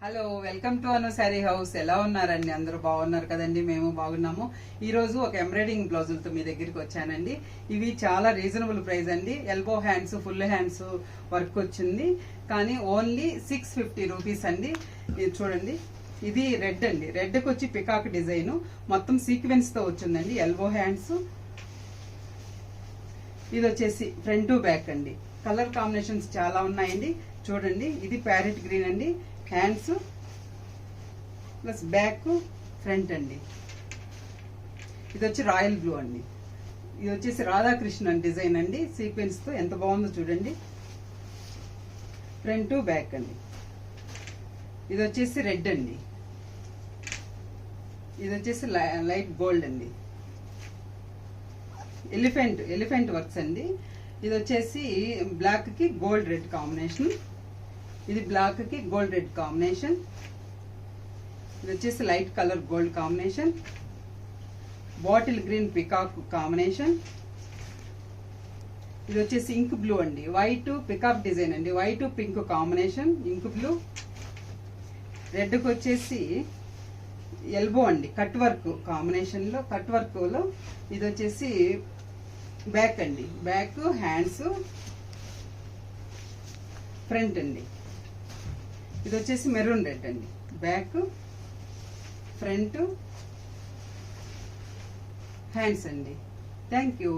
Hello, welcome to Anu sari house. ఎలా ఉన్నారండి? అందరూ బాగున్నారు కదండి? మేము బాగున్నాము. ఈ రోజు ఒక ఎంబ్రాయిడింగ్ బ్లౌజులతో మీ దగ్గరికి వచ్చానండి. ఇవి చాలా రీజనబుల్ ప్రైస్ అండి. Elbow hands, full hands work వచ్చింది, కానీ ఓన్లీ 650 రూపీస్ అండి. ఇది చూడండి, ఇది రెడ్ అండి. రెడ్కి వచ్చి పికాక్ డిజైన్ మొత్తం సీక్వెన్స్ తో వచ్చిందండి. ఎల్బో హ్యాండ్స్, ఇది వచ్చేసి ఫ్రంట్ టు బ్యాక్ అండి. కలర్ కాంబినేషన్స్ చాలా ఉన్నాయండి. చూడండి, ఇది ప్యారెట్ గ్రీన్ అండి. హ్యాండ్స్ ప్లస్ బ్యాక్ ఫ్రంట్ అండి. ఇది వచ్చి రాయల్ బ్లూ అండి. ఇది వచ్చేసి రాధాకృష్ణన్ డిజైన్ అండి. సీక్వెన్స్ తో ఎంత బాగుందో చూడండి. ఫ్రంట్ టు బ్యాక్ అండి. ఇది వచ్చేసి రెడ్ అండి. ఇది వచ్చేసి లైట్ గోల్డ్ అండి. ఎలిఫెంట్ వర్క్స్ అండి. ఇది వచ్చేసి బ్లాక్ కి గోల్డ్ రెడ్ కాంబినేషన్. ఇది బ్లాక్ కి గోల్డ్ రెడ్ కాంబినేషన్. ఇది వచ్చేసి light colour gold combination. Bottle green peacock combination. ఇది వచ్చేసి ఇంక్ బ్లూ అండి. వైట్ పికాక్ డిజైన్ అండి. White pink combination, ink blue. Red కి వచ్చేసి ఎల్బో అండి, కట్ వర్క్ కాంబినేషన్ లో. కట్ వర్క్ లో ఇది వచ్చేసి బ్యాక్ అండి. బ్యాక్, హ్యాండ్స్, ఫ్రంట్ అండి. ఇది వచ్చేసి మెరూన్ రెడ్ అండి. బ్యాక్, ఫ్రంట్, హ్యాండ్స్ అండి. Thank you.